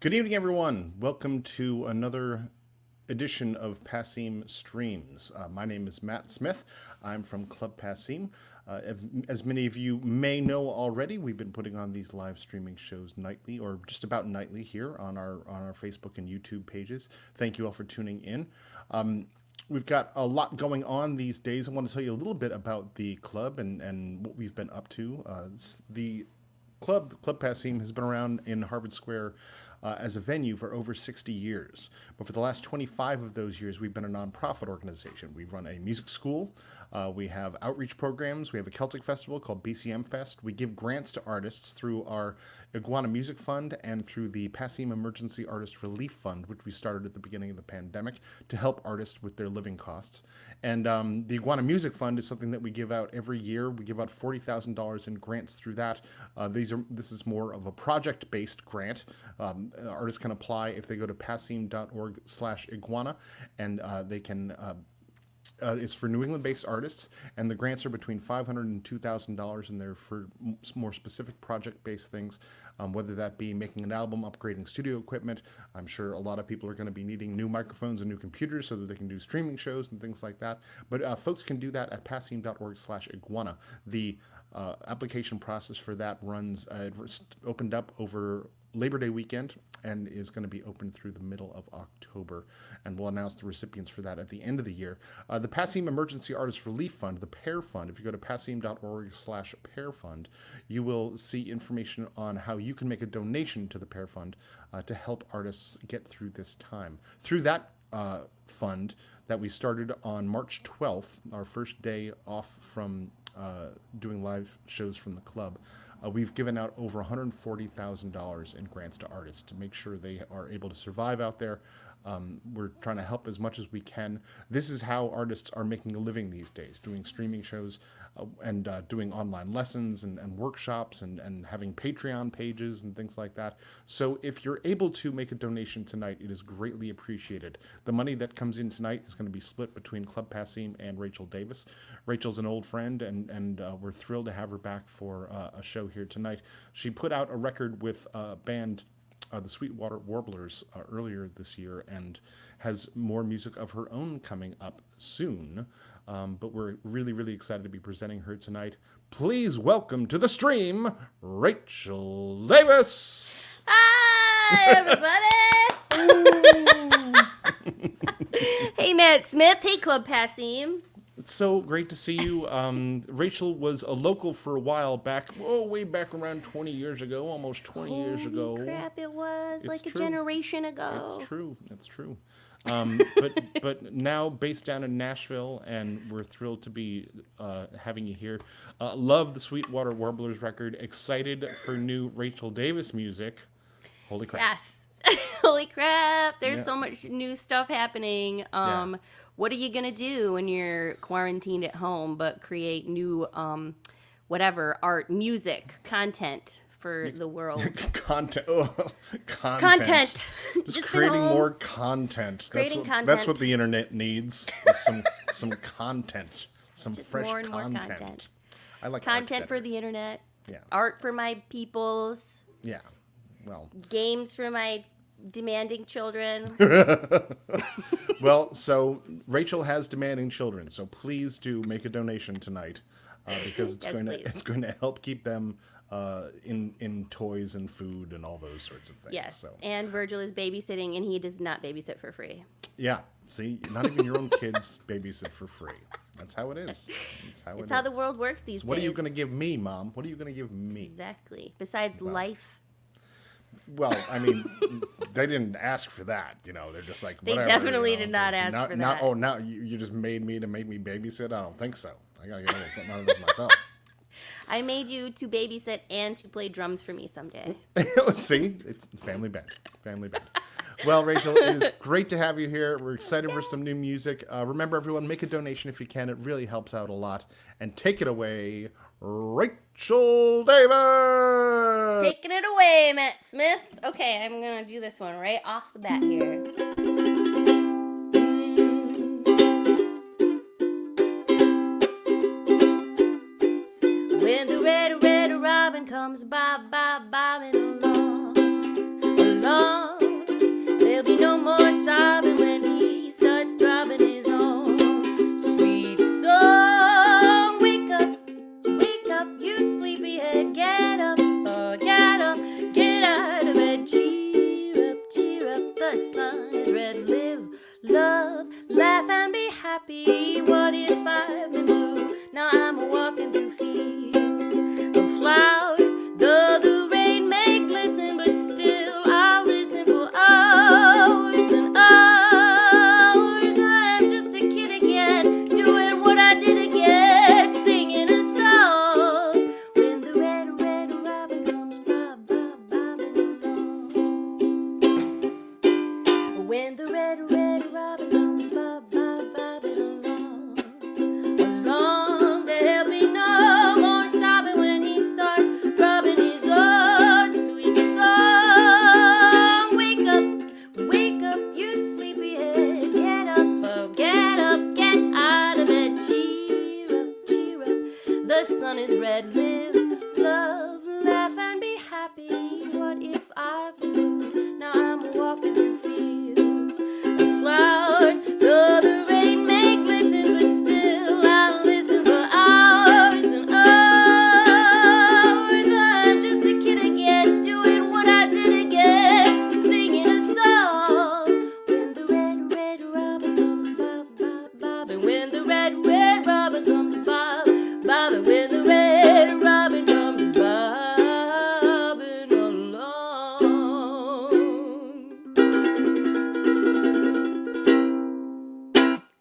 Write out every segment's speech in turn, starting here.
Good evening, everyone. Welcome to another edition of Passim Streams. My name is Matt Smith. I'm from Club Passim. As many of you may know already, we've been putting on these live streaming shows nightly, or just about nightly, here on our Facebook and YouTube pages. Thank you all for tuning in. We've got a lot going on these days. I want to tell you a little bit about the club and what we've been up to. The Club Passim has been around in Harvard Square as a venue for over 60 years. But for the last 25 of those years, we've been a nonprofit organization. We run a music school. We have outreach programs. We have a Celtic festival called BCM Fest. We give grants to artists through our Iguana Music Fund and through the Passim Emergency Artist Relief Fund, which we started at the beginning of the pandemic to help artists with their living costs. And the Iguana Music Fund is something that we give out every year. We give out $40,000 in grants through that. This is more of a project-based grant. Artists can apply if they go to passim.org/iguana, and they can. It's for New England-based artists, and the grants are between $500 and $2,000, and they're for more specific project-based things, whether that be making an album, upgrading studio equipment. I'm sure a lot of people are going to be needing new microphones and new computers so that they can do streaming shows and things like that. But folks can do that at passim.org/iguana. The application process for that runs, opened up over Labor Day weekend and is going to be open through the middle of October, and we'll announce the recipients for that at the end of the year. The Passim Emergency Artist Relief Fund, the PAIR Fund, if you go to passim.org/PAIR Fund, you will see information on how you can make a donation to the PAIR Fund to help artists get through this time. Through that fund that we started on March 12th, our first day off from doing live shows from the club, we've given out over $140,000 in grants to artists to make sure they are able to survive out there. We're trying to help as much as we can. This is how artists are making a living these days, doing streaming shows and doing online lessons and workshops and having Patreon pages and things like that. So if you're able to make a donation tonight, it is greatly appreciated. The money that comes in tonight is going to be split between Club Passim and Rachael Davis. Rachael's an old friend, and we're thrilled to have her back for a show here tonight. She put out a record with a band, the Sweetwater Warblers, earlier this year, and has more music of her own coming up soon. But we're really, really excited to be presenting her tonight. Please welcome to the stream, Rachael Davis. Hi, everybody. Hey, Matt Smith. Hey, Club Passim. It's so great to see you. Rachael was a local for a while back, way back around 20 years ago, almost 20 years ago. Holy crap, it was like a true. generation ago. It's true. It's true. But now based down in Nashville, and we're thrilled to be having you here. Love the Sweetwater Warblers record. Excited for new Rachael Davis music. Holy crap. Yes. Holy crap. There's so much new stuff happening. What are you going to do when you're quarantined at home but create new, art, music, content for the world? Content. Just Just creating more content. Creating That's content. That's what the internet needs. Is some content. Some Just fresh more and more content. content. I like Content art for better. the internet. Yeah. Art for my peoples. Yeah. Well. Games for my demanding children. Well, so Rachael has demanding children, so please do make a donation tonight because it's Yes, going to help keep them in toys and food and all those sorts of things. Yes, So and Virgil is babysitting, and he does not babysit for free. yeah, see, not even your own kids babysit for free. That's how it is. It's how the world works these days. What are you going to give me, Mom? What are you going to give me? Exactly. Besides life. Well, I mean, they didn't ask for that, They're just like, They whatever, definitely did not ask for that. Now you just made me to make me babysit? I don't think so. I got to get a little something out of this myself. I made you to babysit and to play drums for me someday. See, it's family band. Well, Rachael, it is great to have you here. We're excited for some new music. Remember, everyone, make a donation if you can. It really helps out a lot. And take it away, Rachael Davis. Taking it away, Matt Smith. Okay, I'm going to do this one right off the bat here. When the red robin comes bobbing along, along. if I knew? Now I'm walking through fields of flowers, though the rain may glisten, but still I listen for hours and hours. I'm just a kid again, doing what I did again, singing a song. When the red, red robin comes bob, bob, bobbing, when the red, red robin comes bob, bobbing, when the red robin comes bobbing along.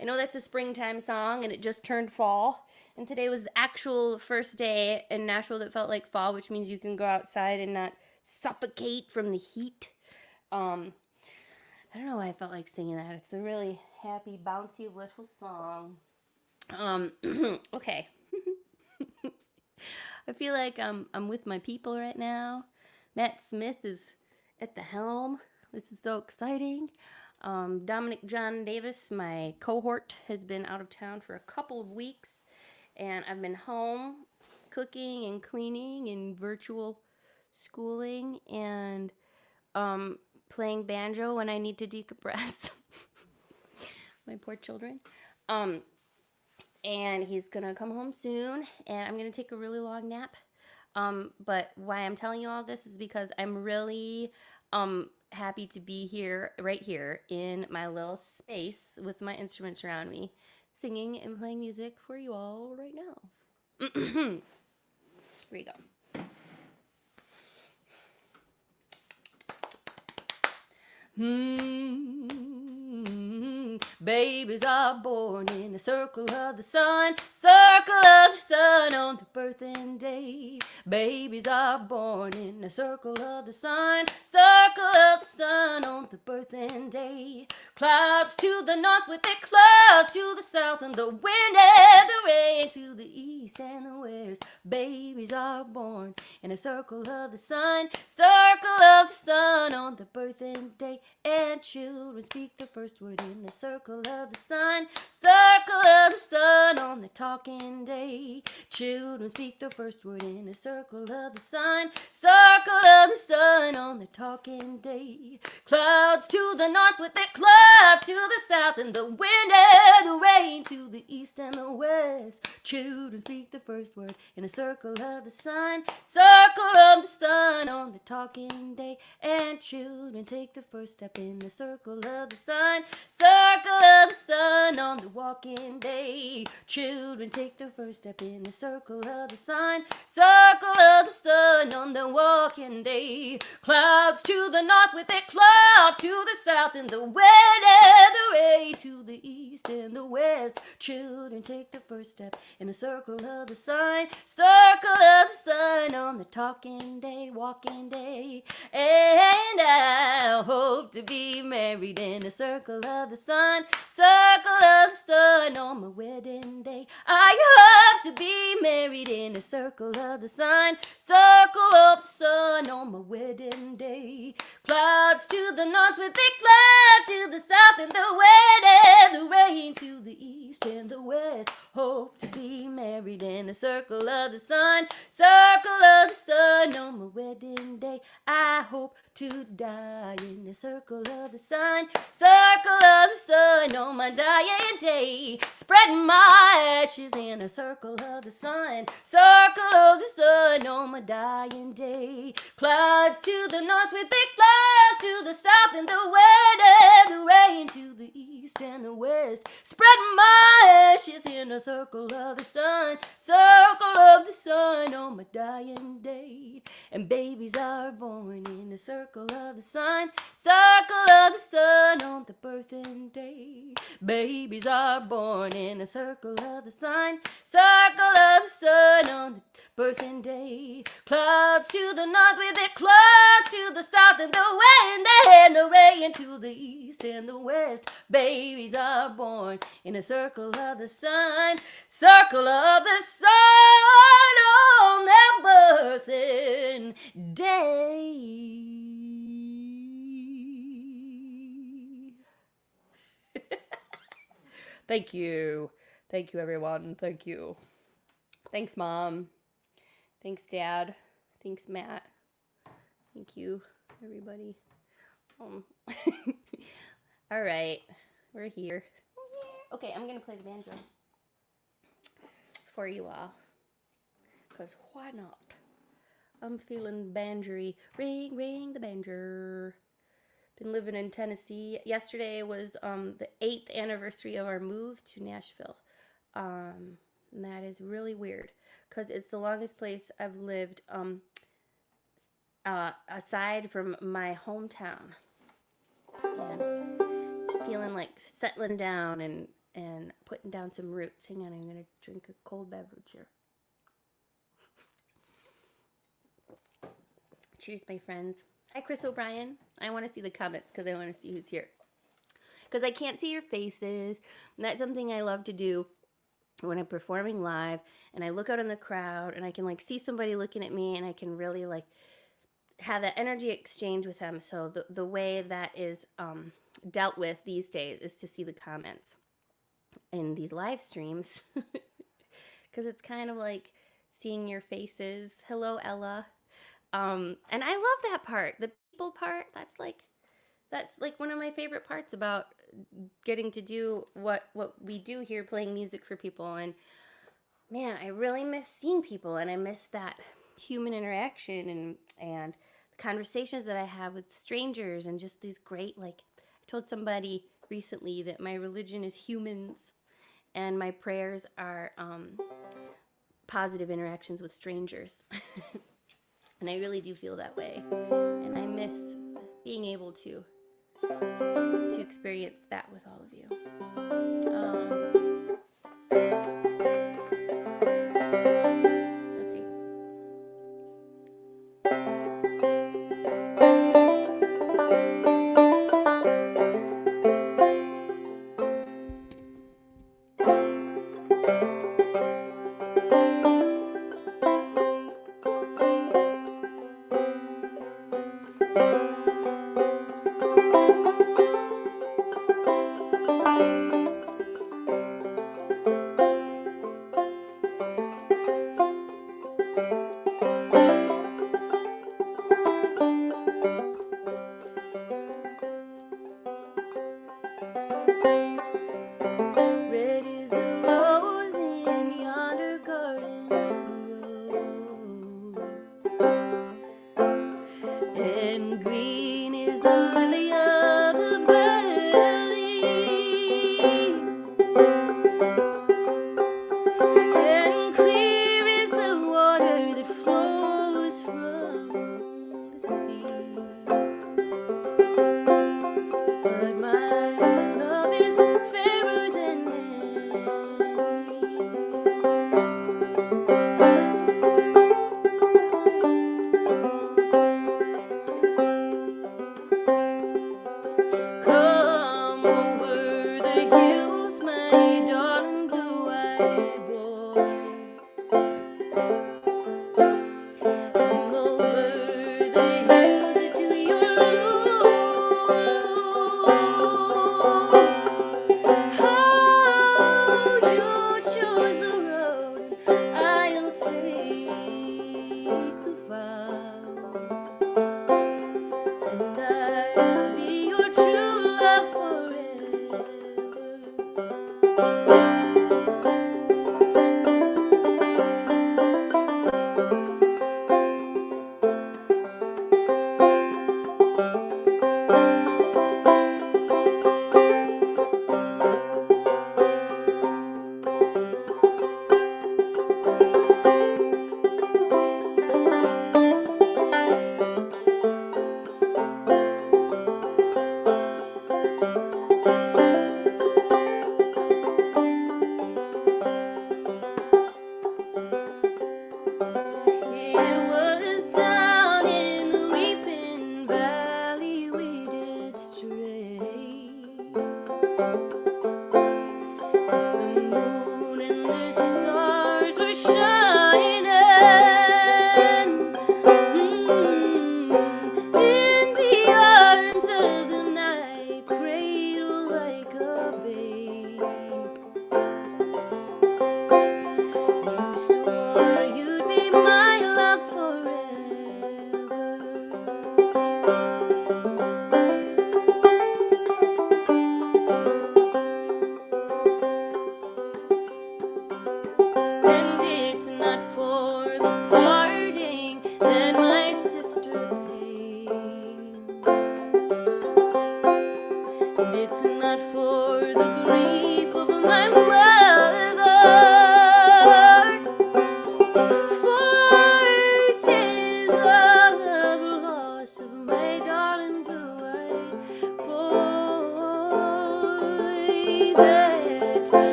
I know that's a springtime song, and it just turned fall. And today was the actual first day in Nashville that felt like fall, which means you can go outside and not suffocate from the heat. I don't know why I felt like singing that. It's a really happy, bouncy little song. Okay. I feel like I'm with my people right now. Matt Smith is at the helm. This is so exciting. Dominic John Davis, my cohort, has been out of town for a couple of weeks, and I've been home cooking and cleaning and virtual schooling and playing banjo when I need to decompress. My poor children. And he's gonna come home soon, and I'm gonna take a really long nap. But why I'm telling you all this is because I'm really happy to be here, right here, in my little space with my instruments around me, singing and playing music for you all right now. Here we go. Babies are born in a circle of the sun on the birthing day. Babies are born in a circle of the sun on the birthing day. Clouds to the north with their clouds to the south, and the wind and the rain to the east and the west. Babies are born in a circle of the sun on the birthing day. And children speak the first word in the circle of the sun on the talking day. Children speak the first word in the circle of the sun on the talking day. Clouds to the north with their clouds to the south, and the wind and the rain to the east and the west. Children speak the first word in the circle of the sun on the talking day. And children take the first step in the circle of the sun on the walking day. Children take the first step in the circle of the sun on the walking day. Clouds to the north with their clouds to the south, and the wind and the rain to the east and the west. Children take the first step in the circle of the sun on the talking day, walking day. And I hope to be married in the circle of the sun on my wedding day. I hope to be married in the circle of the sun on my wedding day. Clouds to the north with the clouds to the south, and the wind and the rain to the east and the west. Hope to be married in the circle of the sun on my wedding day. I hope to die in the circle of the sun on my dying day. Spreading my ashes in a circle of the sun on my dying day. Clouds to the north with the clouds to the south, and the wind and the rain to the east and the west. Spreading my ashes in a circle of the sun on my dying day. And babies are born in the circle of the sun on the birthing day. Babies are born in a circle of the sun on the birthing day. Clouds to the north with their clouds to the south, and the wind and the rain to the east and the west. Babies are born in a circle of the sun on their birthing day. Thank you. Thank you, everyone. Thank you. Thanks, Mom. Thanks, Dad. Thanks, Matt. Thank you, everybody. All right, we're here. Okay, I'm gonna play the banjo for you all, cause why not? I'm feeling banjo-y. Ring, ring the banjo. Been living in Tennessee. Yesterday was the 8th anniversary of our move to Nashville. And that is really weird because it's the longest place I've lived aside from my hometown. And feeling like settling down and putting down some roots. Hang on, I'm going to drink a cold beverage here. Cheers, my friends. Hi, Chris O'Brien. I want to see the comments because I want to see who's here. Because I can't see your faces. And that's something I love to do when I'm performing live. And I look out in the crowd and I can like see somebody looking at me and I can really like have that energy exchange with them. So the way that is dealt with these days is to see the comments in these live streams. Because it's kind of like seeing your faces. Hello, Ella. And I love that part. The people part, that's like one of my favorite parts about getting to do what we do here, playing music for people. And man, I really miss seeing people, and I miss that human interaction and the conversations that I have with strangers, and just these great, like, I told somebody recently that my religion is humans and my prayers are positive interactions with strangers. And I really do feel that way. And I miss being able to experience that with all of you. Let's see.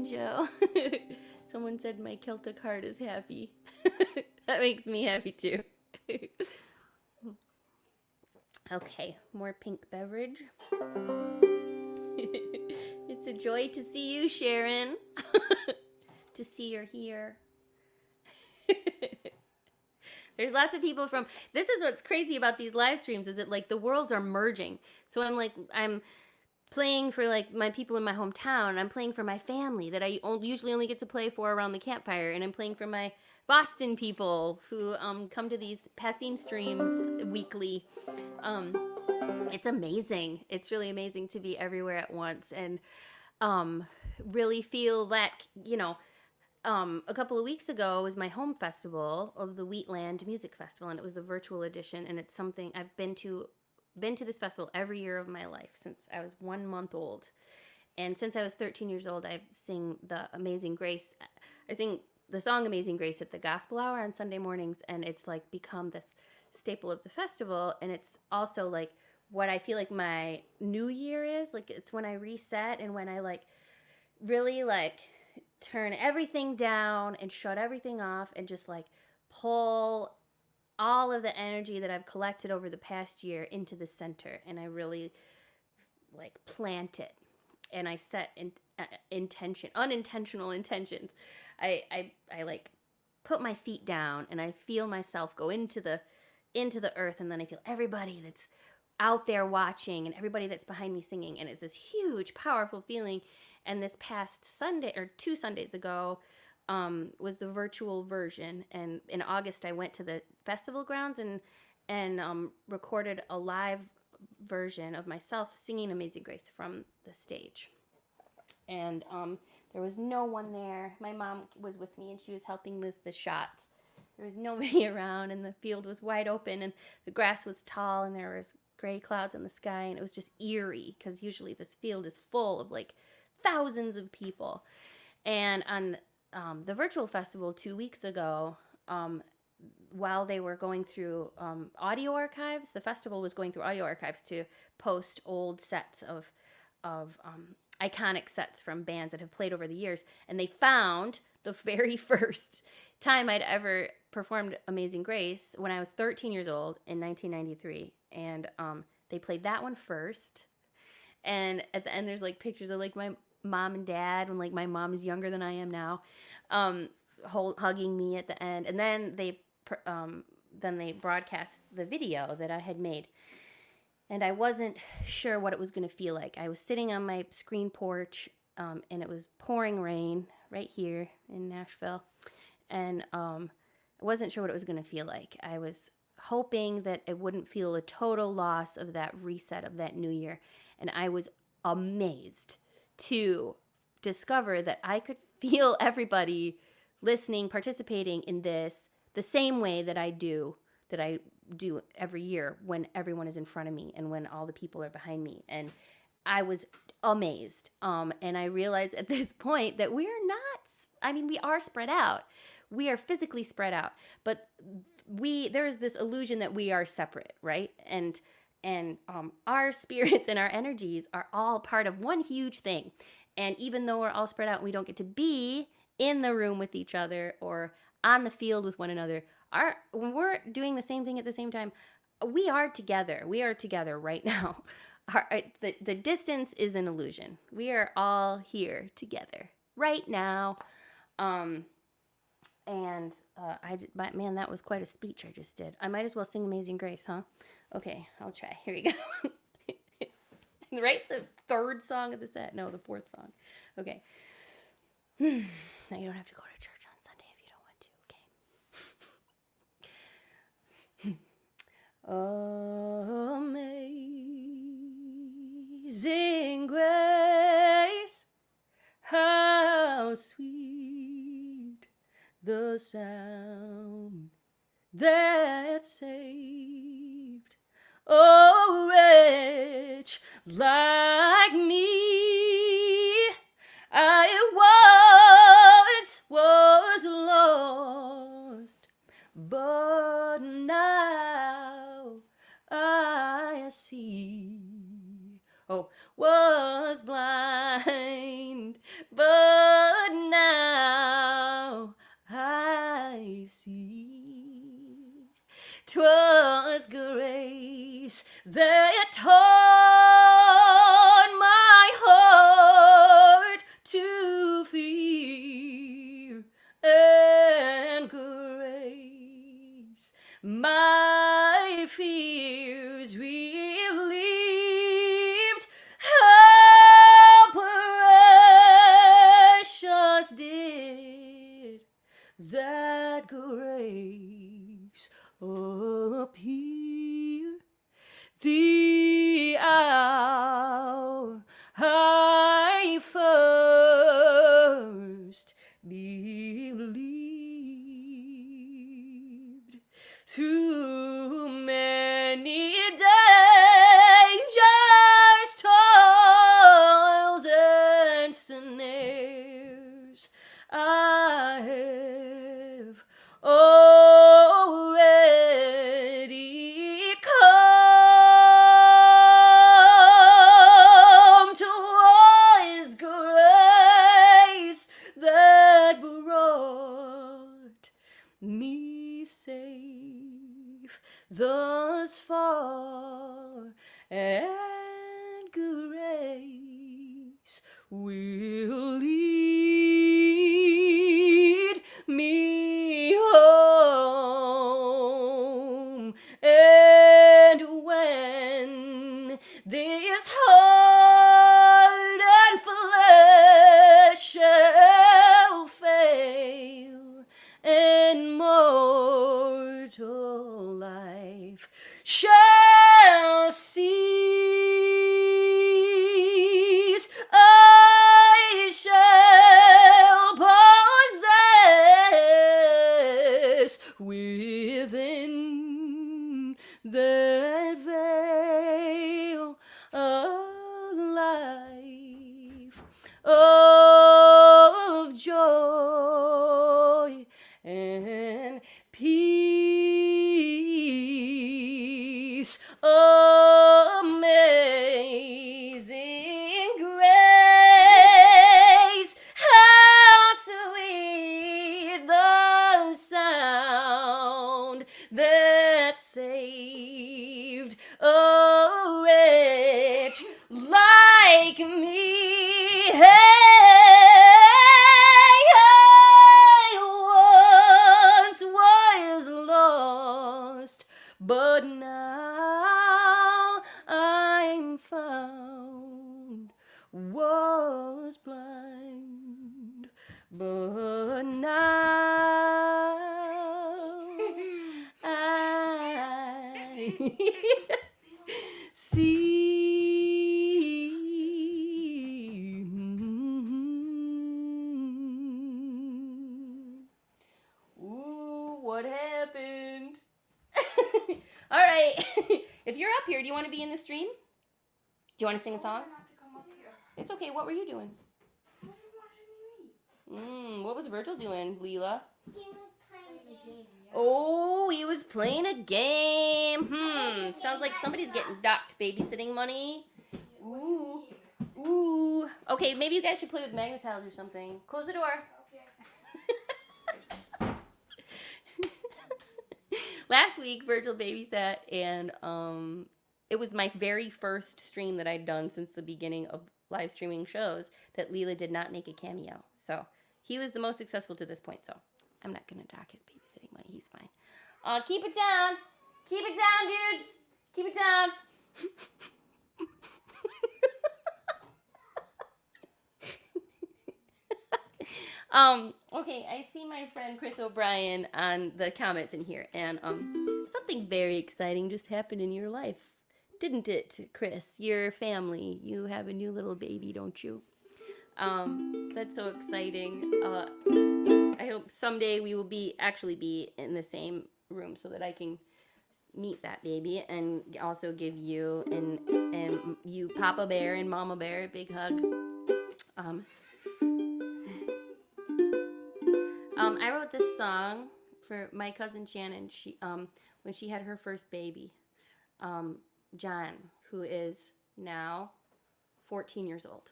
Banjo. Someone said my Celtic heart is happy. That makes me happy too. Okay, more pink beverage. It's a joy to see you, Sharon. To see you're here. There's lots of people from. This is what's crazy about these live streams is that like the worlds are merging. So I'm playing for like my people in my hometown. I'm playing for my family that I usually only get to play for around the campfire, and I'm playing for my Boston people who come to these Passim streams weekly. It's amazing. It's really amazing to be everywhere at once and really feel that a couple of weeks ago was my home festival of the Wheatland Music Festival, and it was the virtual edition, and it's something I've been to this festival every year of my life since I was 1 month old. And since I was 13 years old, I sing the Amazing Grace. I sing the song Amazing Grace at the gospel hour on Sunday mornings, and it's like become this staple of the festival. And it's also like what I feel like my new year is. Like it's when I reset and when I like really like turn everything down and shut everything off and just like pull all of the energy that I've collected over the past year into the center, and I really like plant it, and I set unintentional intentions. I like put my feet down, and I feel myself go into the earth, and then I feel everybody that's out there watching and everybody that's behind me singing, and it's this huge, powerful feeling. And this past Sunday, or 2 Sundays ago, was the virtual version. And in August, I went to the festival grounds and recorded a live version of myself singing Amazing Grace from the stage. And there was no one there. My mom was with me, and she was helping with the shots. There was nobody around, and the field was wide open, and the grass was tall, and there was gray clouds in the sky, and it was just eerie because usually this field is full of like thousands of people. And on the virtual festival 2 weeks ago, while they were going through audio archives, the festival was going through audio archives to post old sets of iconic sets from bands that have played over the years. And they found the very first time I'd ever performed Amazing Grace when I was 13 years old in 1993. And they played that one first. And at the end, there's like pictures of like my mom and dad when like my mom is younger than I am now, hugging me at the end. And then they broadcast the video that I had made, and I wasn't sure what it was going to feel like. I was sitting on my screen porch, and it was pouring rain right here in Nashville, and I wasn't sure what it was going to feel like. I was hoping that it wouldn't feel a total loss of that reset of that new year, and I was amazed to discover that I could feel everybody listening, participating in this the same way that I do every year when everyone is in front of me and when all the people are behind me. And I was amazed. And I realized at this point that we are spread out. We are physically spread out, but there is this illusion that we are separate, right? And our spirits and our energies are all part of one huge thing. And even though we're all spread out and we don't get to be in the room with each other or on the field with one another, when we're doing the same thing at the same time, we are together. We are together right now. The distance is an illusion. We are all here together right now. Man, that was quite a speech I just did. I might as well sing Amazing Grace, huh? Okay, I'll try. Here we go. Right? The third song of the set. No, the fourth song. Okay. Now you don't have to go to church on Sunday if you don't want to, okay? Amazing grace, how sweet the sound that saved a wretch like me. I once was lost, but now I see. Oh, was blind, but 'Twas grace that taught my heart to fear, and grace my fears relieved. How precious did that grace appear, the hour I first believed. Through many dangers, toils, and snares, I have already come to His grace that brought me safe thus far, and grace will lead me home. And when this heart and flesh shall fail, and mortal life shall cease, I shall possess within that veil of life of joy and peace. Amazing grace, how sweet the sound that saved a wretch like me. I once was lost, but now I'm found. Was blind, but now I see. Ooh, what happened? All right. If you're up here, do you want to be in the stream? Do you want to sing a song? It's okay. What were you doing? What was Virgil doing, Leela? He was playing a game. Oh, he was playing a game. Sounds like somebody's getting docked babysitting money. Ooh. Ooh. Okay, maybe you guys should play with Magnetiles or something. Close the door. Okay. Last week, Virgil babysat, and it was my very first stream that I'd done since the beginning of live streaming shows that Leela did not make a cameo. So he was the most successful to this point, so I'm not going to dock his babysitting money. He's fine. Keep it down. Keep it down, dudes. Keep it down. Okay, I see my friend Chris O'Brien on the comments in here, and something very exciting just happened in your life, didn't it, Chris? Your family, you have a new little baby, don't you? That's so exciting. I hope someday we will actually be in the same room so that I can meet that baby and also give you and you, Papa Bear and Mama Bear, a big hug. I wrote this song for my cousin Shannon. She when she had her first baby, John, who is now 14 years old.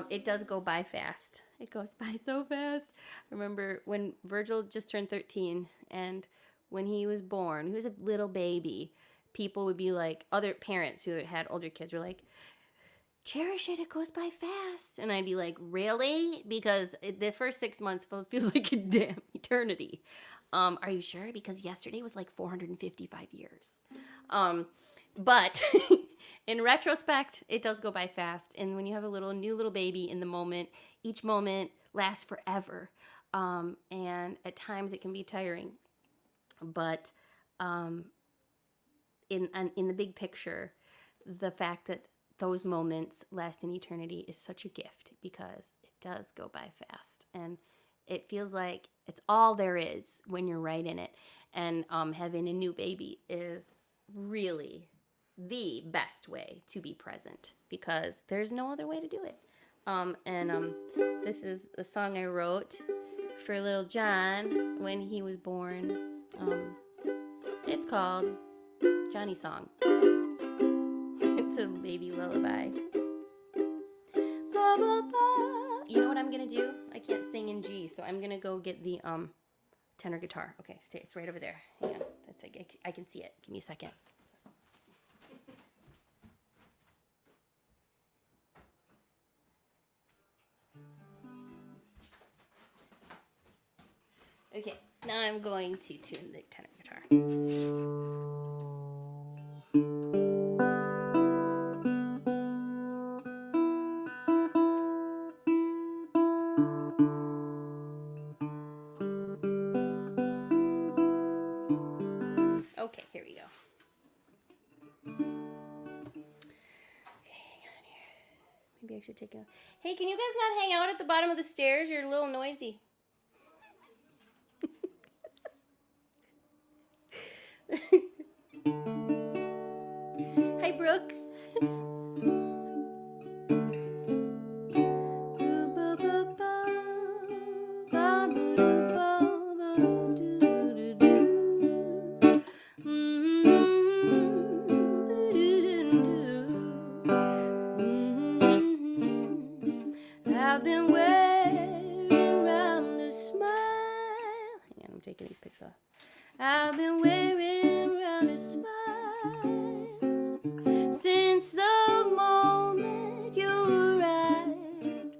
It does go by fast. It goes by so fast. I remember when Virgil just turned 13, and when he was born, he was a little baby, people would be like, other parents who had older kids were like, cherish it, it goes by fast. And I'd be like, really? Because the first 6 months feels like a damn eternity. Are you sure? Because yesterday was like 455 years. But in retrospect, it does go by fast. And when you have a new little baby in the moment, each moment lasts forever. And at times it can be tiring. But in the big picture, the fact that those moments last in eternity is such a gift because it does go by fast. And it feels like it's all there is when you're right in it. And having a new baby is really the best way to be present because there's no other way to do it. This is a song I wrote for little John when he was born. It's called Johnny Song. It's a baby lullaby. Ba, ba, ba. You know what I'm gonna do? I can't sing in G, so I'm gonna go get the tenor guitar. Okay, stay. It's right over there. Hang on. That's like I can see it. Give me a second. Okay, now I'm going to tune the tenor guitar. Okay, here we go. Okay, hang on here. Maybe I should take a... Hey, can you guys not hang out at the bottom of the stairs? You're a little noisy. Hi, Brooke. I've been wearing round a smile. Hang on, I'm taking these pics off. I've been wearing round a smile since the moment you arrived.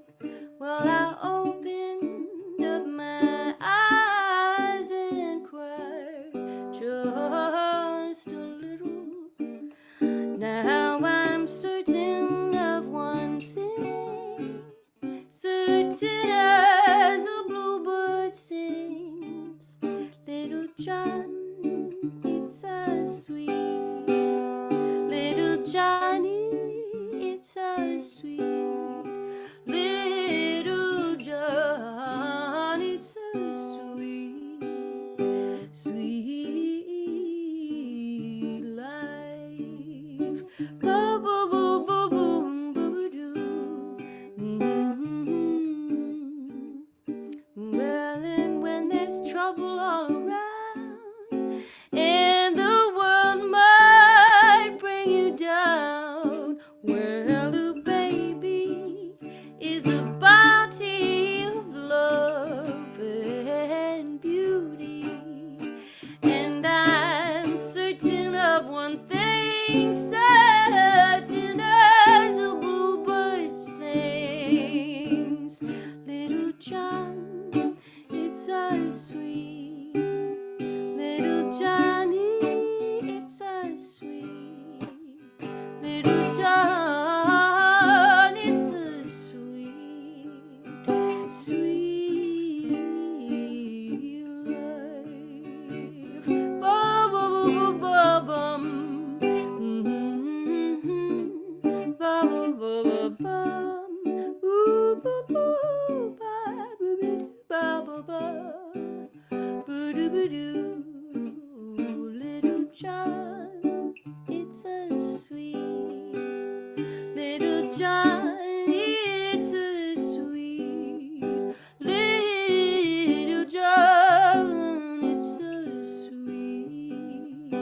Well, I opened up my eyes and cried just a little. Now I'm certain of one thing, certain as a bluebird sings. Little John, it's a sweet. Little Johnny, it's a sweet. Little John, it's a sweet, sweet life. Ba ba ba ba boom ba ba doo. Well, and when there's trouble all around, and the world might bring you down, well, a baby is a bounty of love and beauty. And I'm certain of one thing, certain as a bluebird sings. Little John, it's a sweet. Little Johnny, it's a sweet. Little John, it's a sweet, sweet life. Ba ba ba ba ba bum. Ba ba ba ba bum. Ooh ba ba ba ba ba ba ba. Boo-doo-boo-doo. Little John, it's a sweet. Little John, it's a sweet. Little John, it's a sweet,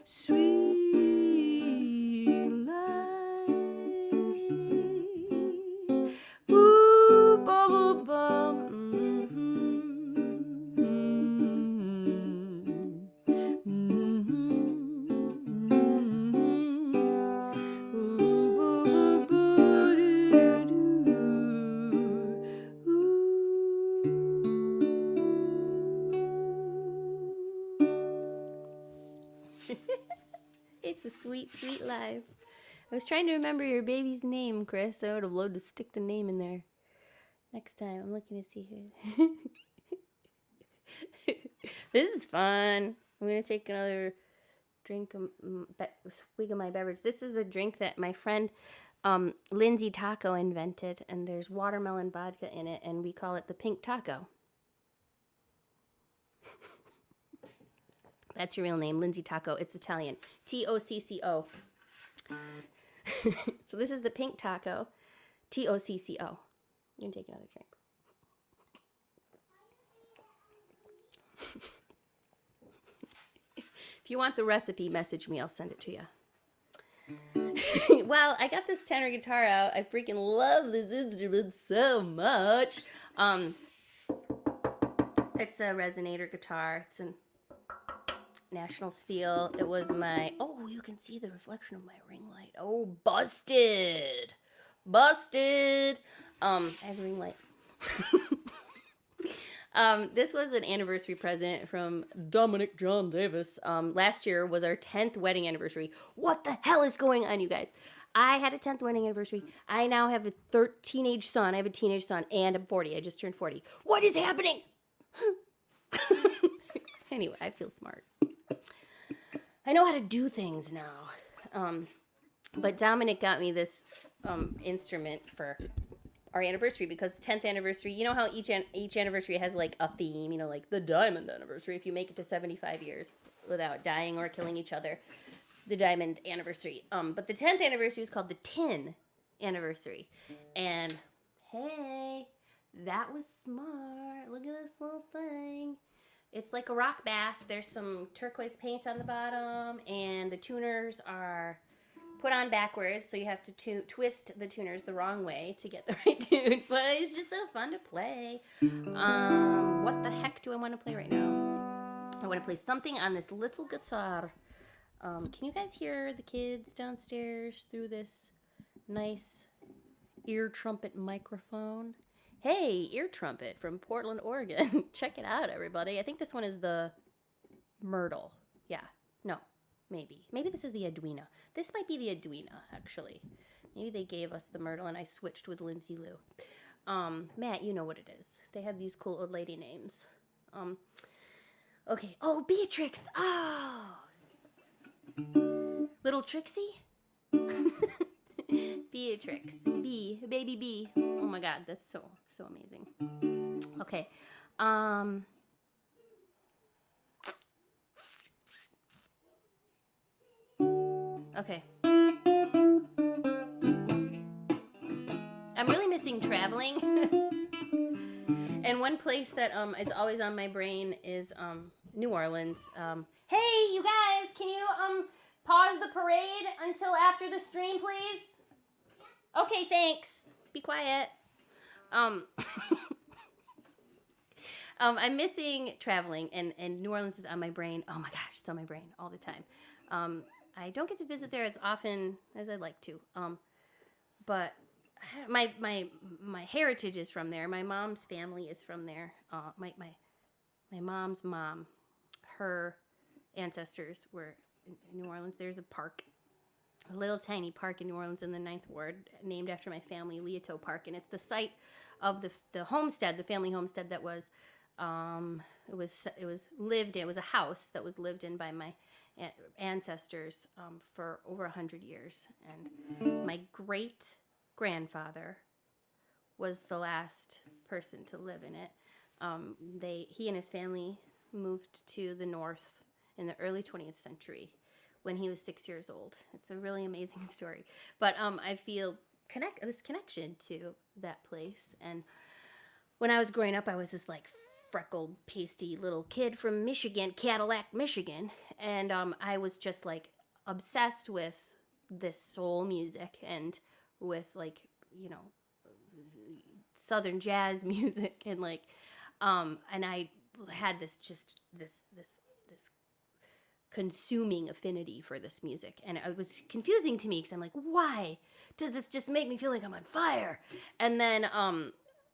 sweet life. Ooh. alive. I was trying to remember your baby's name, Chris. I would have loved to stick the name in there. Next time, I'm looking to see who. This is fun. I'm going to take another swig of my beverage. This is a drink that my friend Lindsay Taco invented, and there's watermelon vodka in it, and we call it the pink taco. That's your real name, Lindsay Taco. It's Italian. Tocco. So this is the pink taco. Tocco. You can take another drink. If you want the recipe, message me. I'll send it to you. Well, I got this tenor guitar out. I freaking love this instrument so much. It's a resonator guitar. It's a National Steel. It was my... Oh, you can see the reflection of my ring light. Oh, busted. Busted. I have a ring light. This was an anniversary present from Dominic John Davis. Last year was our 10th wedding anniversary. What the hell is going on, you guys? I had a 10th wedding anniversary. I now have a teenage son. I have a teenage son, and I'm 40. I just turned 40. What is happening? Anyway, I feel smart. I know how to do things now. But Dominic got me this instrument for our anniversary, because the 10th anniversary, you know how each anniversary has like a theme, you know, like the diamond anniversary, if you make it to 75 years without dying or killing each other, it's the diamond anniversary. But the 10th anniversary is called the tin anniversary. And hey, that was smart. Look at this little thing. It's like a rock bass. There's some turquoise paint on the bottom, and the tuners are put on backwards, so you have to twist the tuners the wrong way to get the right tune. But it's just so fun to play. What the heck do I want to play right now? I want to play something on this little guitar. Can you guys hear the kids downstairs through this nice ear trumpet microphone? Hey, ear trumpet from Portland, Oregon. Check it out, everybody. I think this one is the Myrtle. Yeah, no. Maybe this is the Edwina. This might be the Edwina, actually. Maybe they gave us the Myrtle and I switched with Lindsay Lou. Matt, you know what it is. They had these cool old lady names. Okay. Oh, Beatrix. Oh. Little Trixie? Beatrix. Baby B. Oh my God, that's so amazing. Okay. Okay. I'm really missing traveling. And one place that is always on my brain is New Orleans. Hey, you guys, can you pause the parade until after the stream, please? Okay, thanks. Be quiet. I'm missing traveling, and New Orleans is on my brain. Oh my gosh, it's on my brain all the time. I don't get to visit there as often as I'd like to. But my heritage is from there. My mom's family is from there. My mom's mom, her ancestors were in New Orleans. There's a park, a little tiny park in New Orleans in the 9th Ward, named after my family, Leoto Park, and it's the site of the homestead, the family homestead that was it was lived in. It was a house that was lived in by my ancestors for over 100 years, and my great grandfather was the last person to live in it. He and his family moved to the north in the early 20th century when he was 6 years old. It's a really amazing story, but I feel this connection to that place. And when I was growing up, I was this like freckled, pasty little kid from Michigan, Cadillac, Michigan. And I was just like obsessed with this soul music and with like, you know, Southern jazz music. And like, and I had this consuming affinity for this music. And it was confusing to me because I'm like, why does this just make me feel like I'm on fire? And then,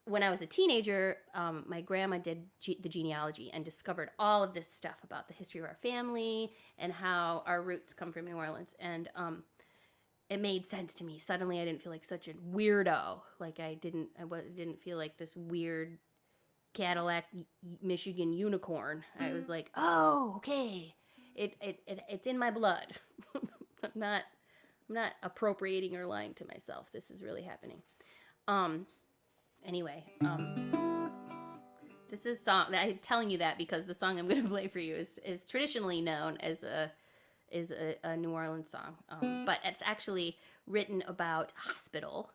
when I was a teenager, my grandma did the genealogy and discovered all of this stuff about the history of our family and how our roots come from New Orleans. And it made sense to me. Suddenly I didn't feel like such a weirdo. Like didn't feel like this weird Cadillac Michigan unicorn. I was like, oh, okay. It's in my blood. I'm not appropriating or lying to myself. This is really happening. Anyway, this is song. I'm telling you that because the song I'm going to play for you is traditionally known as a New Orleans song, but it's actually written about hospital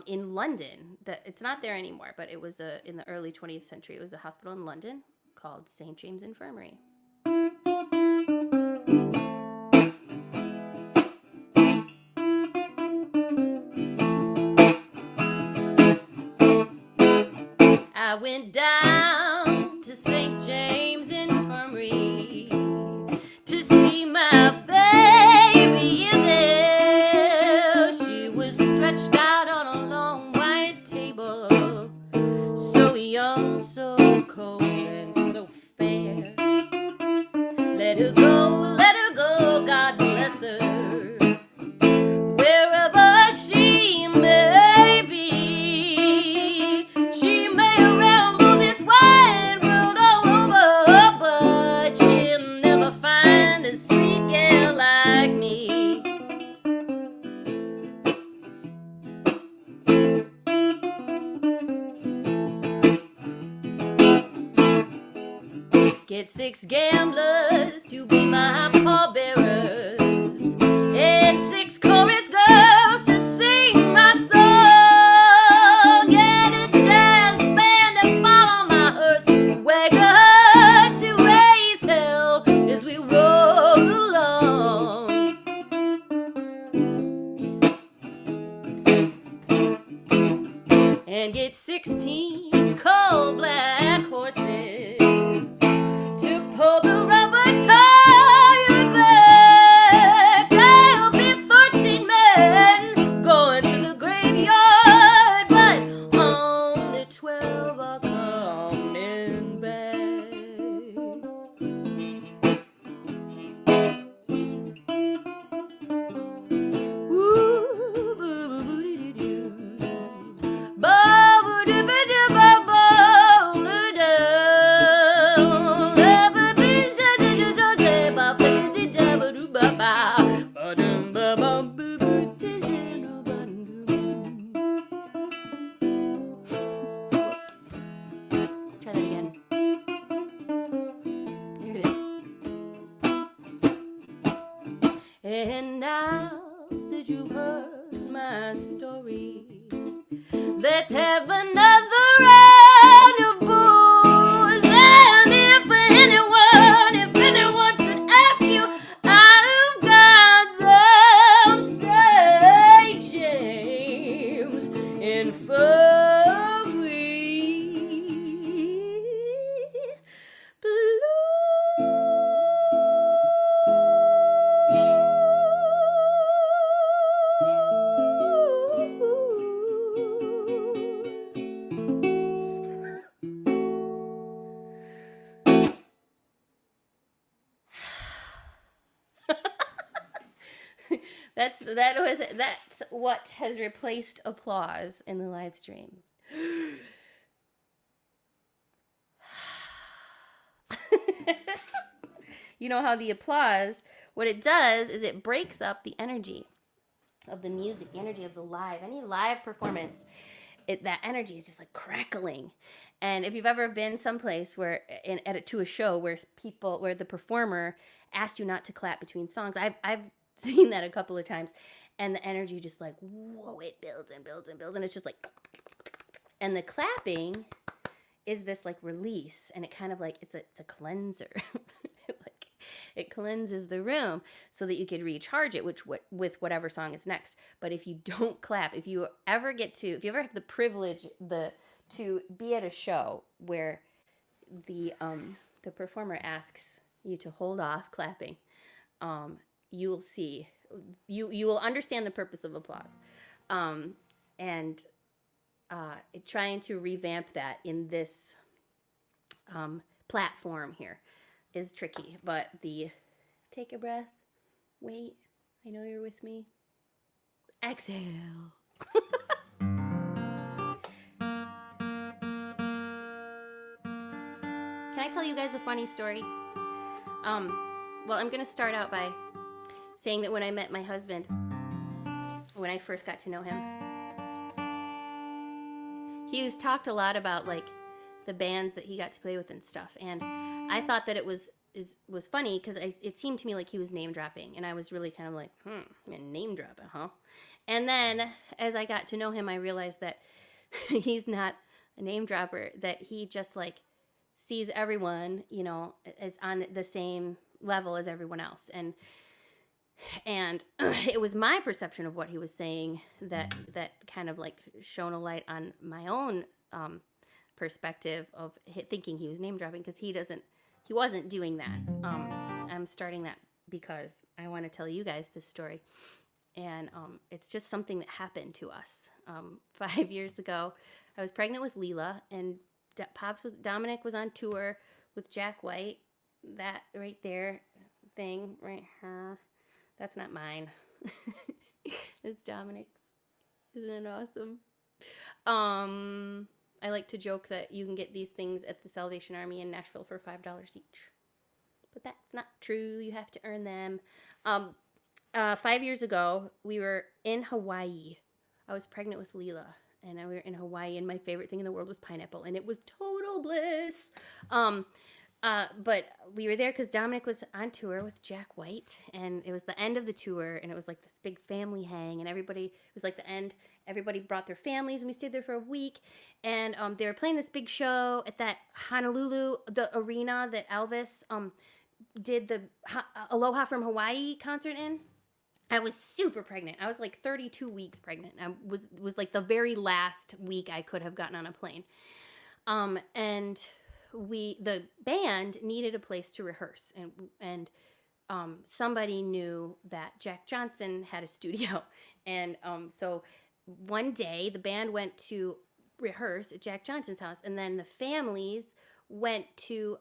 in London. It's not there anymore, but it was in the early 20th century. It was a hospital in London called St. James Infirmary. I went down to St. James Infirmary to see my baby there. She was stretched out on a long white table, so young, so cold, and so fair. Let her go, God bless her, wherever she may be. She may ramble this wide world all over, but she'll never find a sweet girl like me. Get 6 gamblers to be my pallbearers, and 6 chorus girls to sing my song. Get a jazz band to follow my hearse, wagon to raise hell as we roll along. And get 16 coal black horses to pull the rubber tire back. There'll be 13 men going to the graveyard, but only 12 are coming back. Ooh, boo-boo-boo-doo-doo. Try that again. Here it is. And now that you've heard my story, let's have another round of booze. And if anyone should ask you, I've got them St. James Infirmary Blue. That's what has replaced applause in the live stream. You know how the applause, what it does is it breaks up the energy of the music, the energy of the live, any live performance. That energy is just like crackling. And if you've ever been someplace where to a show where the performer asked you not to clap between songs, I've seen that a couple of times, and the energy just like, whoa, it builds and builds and builds, and it's just like, and the clapping is this like release, and it kind of like it's a cleanser. Like it cleanses the room so that you could recharge it, with whatever song is next. But if you don't clap, if you ever have the privilege to be at a show where the performer asks you to hold off clapping, you will see, you will understand the purpose of applause, and trying to revamp that in this platform here is tricky. But take a breath, wait, I know you're with me, Exhale. Can I tell you guys a funny story? Well, I'm going to start out by saying that when I met my husband, when I first got to know him, he was talked a lot about like the bands that he got to play with and stuff, and I thought that it was funny because it seemed to me like he was name dropping, and I was really kind of like, name dropping, huh? And then as I got to know him, I realized that he's not a name dropper, that he just like sees everyone, you know, as on the same level as everyone else, and it was my perception of what he was saying that kind of like shone a light on my own perspective of thinking he was name dropping, because he wasn't doing that. I'm starting that because I want to tell you guys this story, and it's just something that happened to us 5 years ago. I was pregnant with Leela, and Dominic was on tour with Jack White. That right there, thing right here. That's not mine. It's Dominic's. Isn't it awesome? I like to joke that you can get these things at the Salvation Army in Nashville for $5 each. But that's not true. You have to earn them. 5 years ago, we were in Hawaii. I was pregnant with Leela, and we were in Hawaii, and my favorite thing in the world was pineapple, and it was total bliss. But we were there because Dominic was on tour with Jack White, and it was the end of the tour, and it was like this big family hang, and it was like the end. Everybody brought their families, and we stayed there for a week, and they were playing this big show at that Honolulu, the arena that Elvis did the Aloha from Hawaii concert in. I was super pregnant. I was like 32 weeks pregnant. I was like the very last week I could have gotten on a plane. And the band needed a place to rehearse, and somebody knew that Jack Johnson had a studio, and so one day the band went to rehearse at Jack Johnson's house, and then the families went to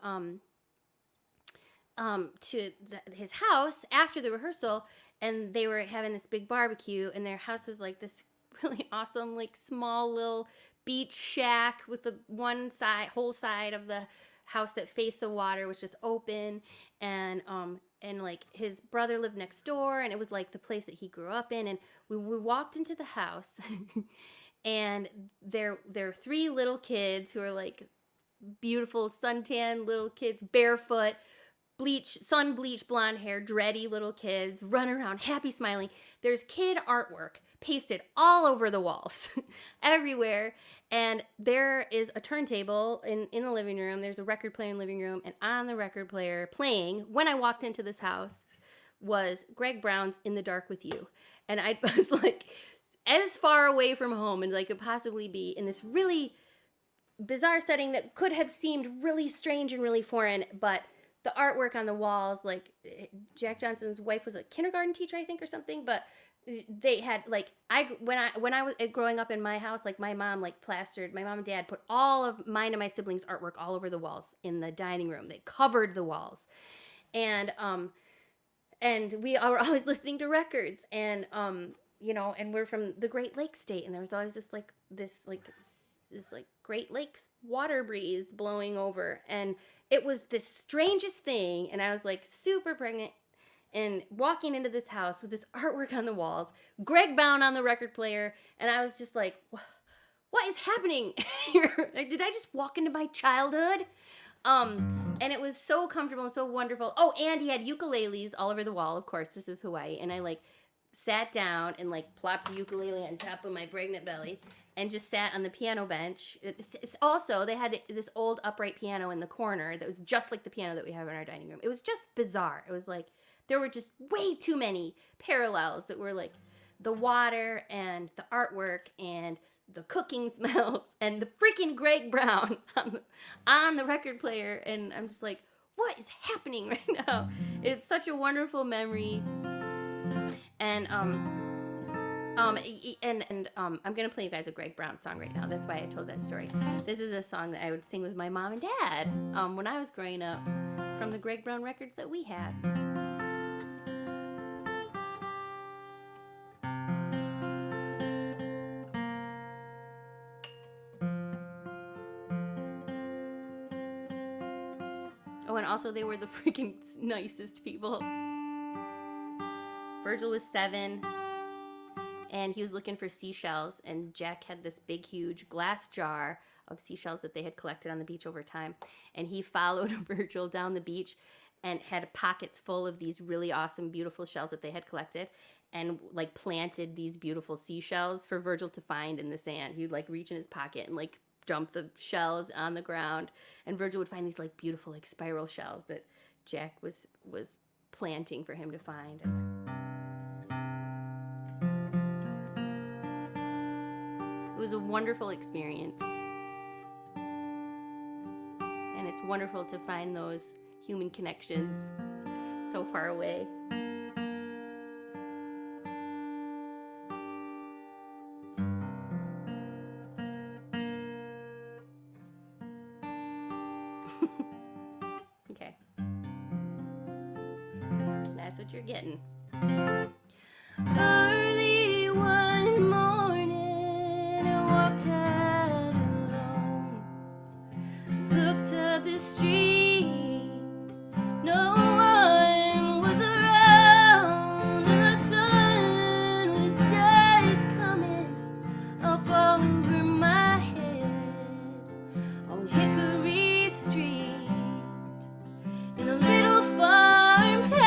his house after the rehearsal, and they were having this big barbecue, and their house was like this really awesome, like small little beach shack with the whole side of the house that faced the water was just open, and like his brother lived next door, and it was like the place that he grew up in, and we walked into the house and there were three little kids who are like beautiful suntan little kids, barefoot, sun bleached blonde hair, dready little kids, run around happy, smiling. There's kid artwork pasted all over the walls everywhere, and there is a turntable in the living room. There's a record player in the living room, and on the record player playing when I walked into this house was Greg Brown's In the Dark with You, and I was like as far away from home as I could possibly be in this really bizarre setting that could have seemed really strange and really foreign, but the artwork on the walls, like Jack Johnson's wife was a kindergarten teacher, I think, or something, but they had like when I was growing up in my house, like my mom and dad put all of mine and my siblings' artwork all over the walls in the dining room. They covered the walls, and we were always listening to records, and you know, and we're from the Great Lakes state, and there was always this Great Lakes water breeze blowing over, and it was the strangest thing. And I was like super pregnant and walking into this house with this artwork on the walls, Greg Brown on the record player, and I was just like, what is happening here? Did I just walk into my childhood? And it was so comfortable and so wonderful. Oh, and he had ukuleles all over the wall. Of course, this is Hawaii. And I like sat down and like plopped the ukulele on top of my pregnant belly and just sat on the piano bench. It's also, they had this old upright piano in the corner that was just like the piano that we have in our dining room. It was just bizarre. It was like, there were just way too many parallels that were like the water and the artwork and the cooking smells and the freaking Greg Brown on the record player. And I'm just like, what is happening right now? It's such a wonderful memory. And I'm gonna play you guys a Greg Brown song right now. That's why I told that story. This is a song that I would sing with my mom and dad when I was growing up, from the Greg Brown records that we had. Oh, and also they were the freaking nicest people. Virgil was 7, and he was looking for seashells, and Jack had this big, huge glass jar of seashells that they had collected on the beach over time, and he followed Virgil down the beach and had pockets full of these really awesome, beautiful shells that they had collected, and like planted these beautiful seashells for Virgil to find in the sand. He'd like reach in his pocket and like dump the shells on the ground, and Virgil would find these like beautiful like spiral shells that Jack was planting for him to find. It was a wonderful experience, and it's wonderful to find those human connections so far away. Okay. That's what you're getting. Early one morning, I walked out alone, looked up the street, no one was around, and the sun was just coming up over my head on Hickory Street in a little farm town.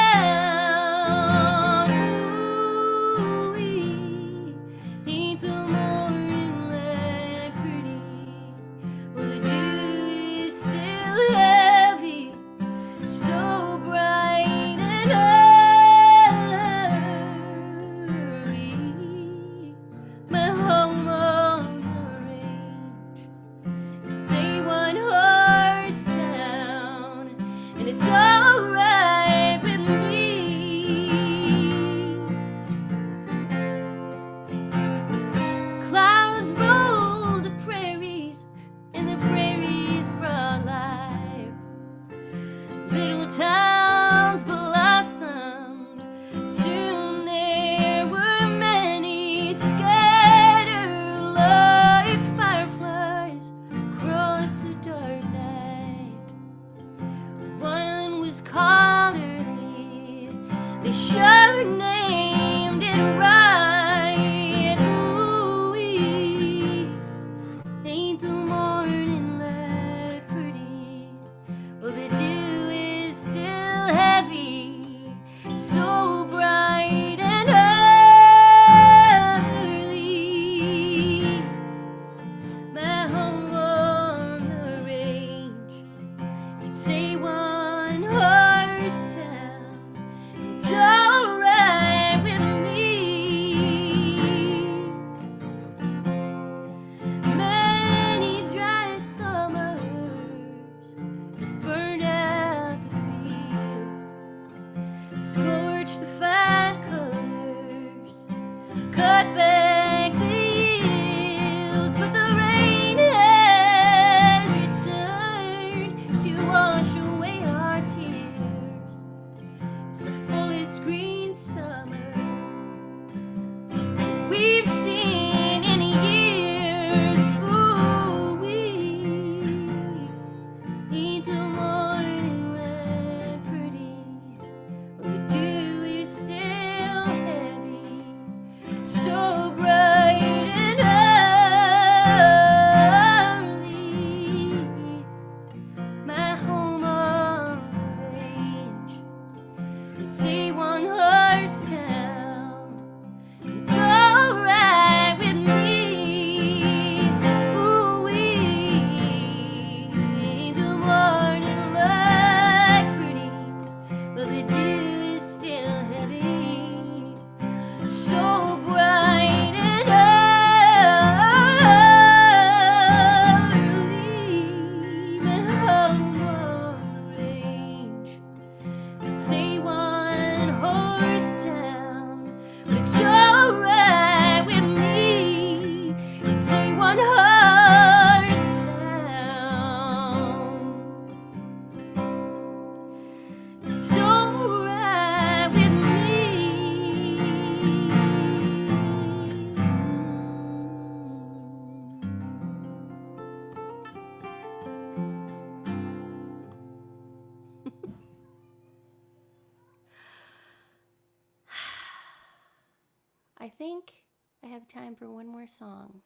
have time for one more song.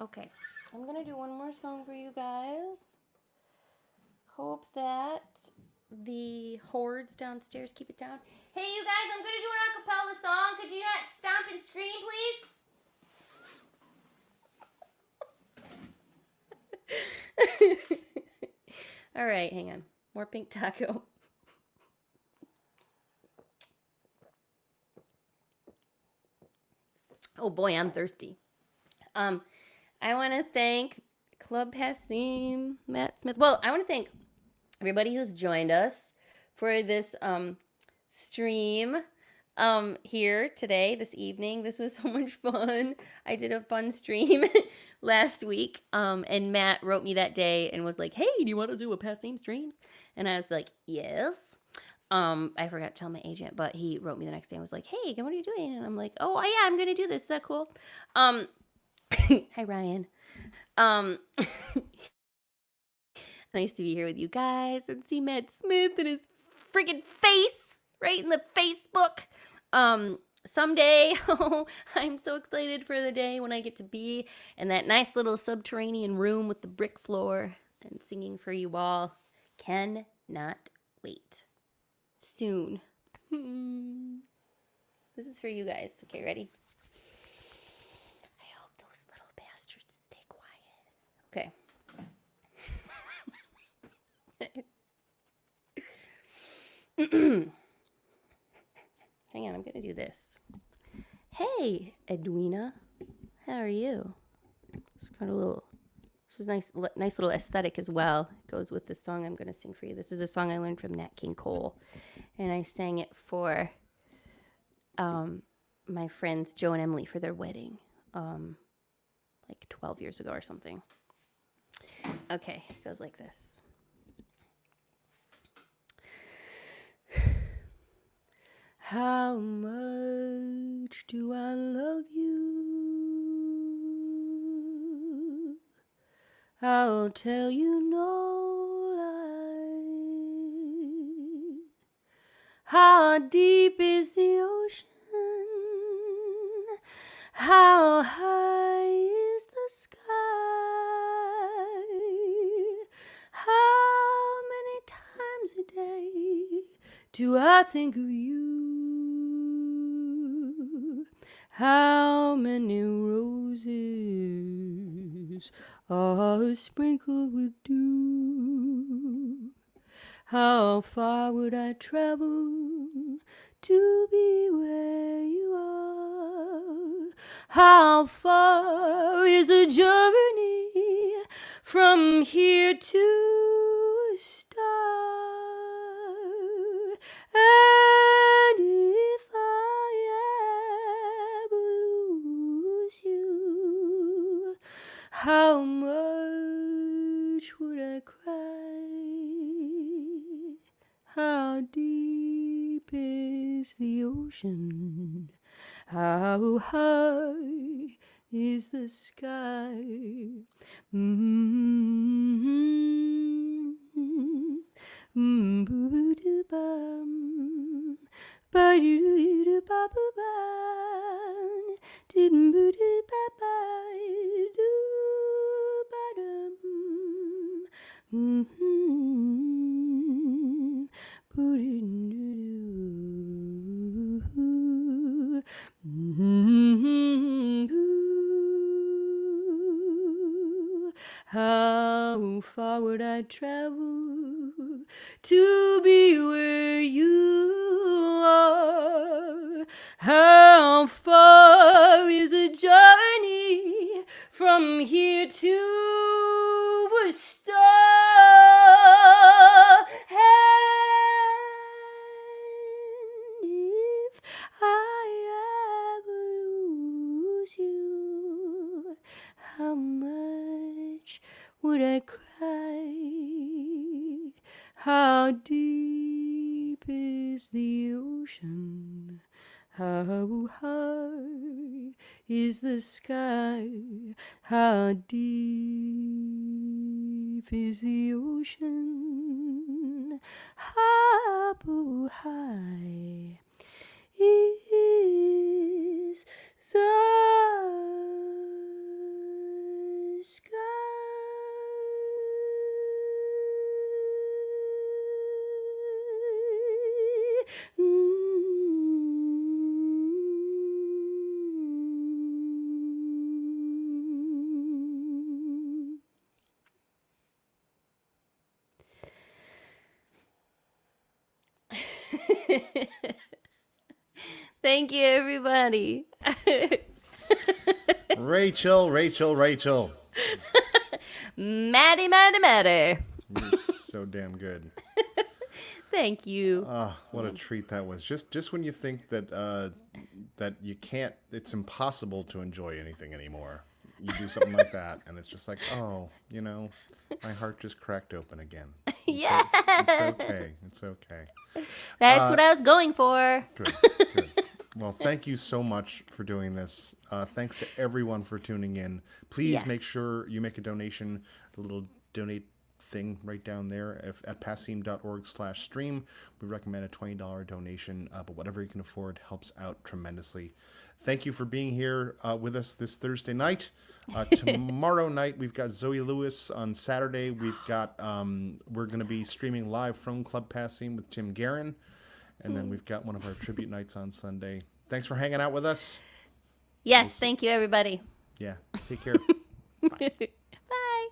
Okay, I'm gonna do one more song for you guys. Hope that the hordes downstairs keep it down. Hey, you guys, I'm gonna do an acapella song. Could you not stomp and scream, please? All right, hang on. More pink taco. Oh boy, I'm thirsty. I want to thank Club Passim, Matt Smith. Well, I want to thank everybody who's joined us for this stream here today, this evening. This was so much fun. I did a fun stream last week, and Matt wrote me that day and was like, "Hey, do you want to do a Passim streams?" And I was like, "Yes." I forgot to tell my agent, but he wrote me the next day and was like, "Hey, what are you doing?" And I'm like, "Oh, yeah, I'm gonna do this. Is that cool?" Hi, Ryan. Nice to be here with you guys and see Matt Smith and his friggin' face right in the Facebook. Someday, I'm so excited for the day when I get to be in that nice little subterranean room with the brick floor and singing for you all. Cannot wait. Soon. This is for you guys. Okay, ready? I hope those little bastards stay quiet. Okay. Hang on, I'm gonna do this. Hey, Edwina, how are you? It's kind of a little. This is nice little aesthetic as well. It goes with the song I'm gonna sing for you. This is a song I learned from Nat King Cole, and I sang it for my friends Joe and Emily for their wedding, like 12 years ago or something. Okay, it goes like this. How much do I love you? I'll tell you no lie. How deep is the ocean? How high is the sky? How many times a day do I think of you? How many roses are sprinkled with dew? How far would I travel to be where you are? How far is a journey from here to a star? And if I ever lose you, how much would I cry? How deep is the ocean? How high is the sky? Boo-doo-bum, ba-doo-doo-ba-boo-ba, dim-boo-doo-ba-ba-doo-ba-dum, how far would I travel to be where you are? How far is a journey from here to a star? And if I ever lose you, how much would I cry? How deep is the ocean? How high is the sky? How deep is the ocean? How high is the sky. Thank you, everybody. Rachel, Rachel, Rachel. Maddie, Maddie, Maddie. You're so damn good. Thank you. What a treat that was. Just when you think that that you can't, it's impossible to enjoy anything anymore. You do something like that, and it's just like, oh, my heart just cracked open again. Yeah. It's okay. It's okay. That's what I was going for. Good, good. Well, thank you so much for doing this. Thanks to everyone for tuning in. Please Yes. make sure you make a donation, the little donate thing right down there at passim.org/stream. We recommend a $20 donation, but whatever you can afford helps out tremendously. Thank you for being here with us this Thursday night. Tomorrow night, we've got Zoe Lewis. On Saturday, we've got, we're going to be streaming live from Club Passim with Tim Guerin. And then we've got one of our tribute nights on Sunday. Thanks for hanging out with us. Yes, thank you, everybody. Yeah, take care. Bye.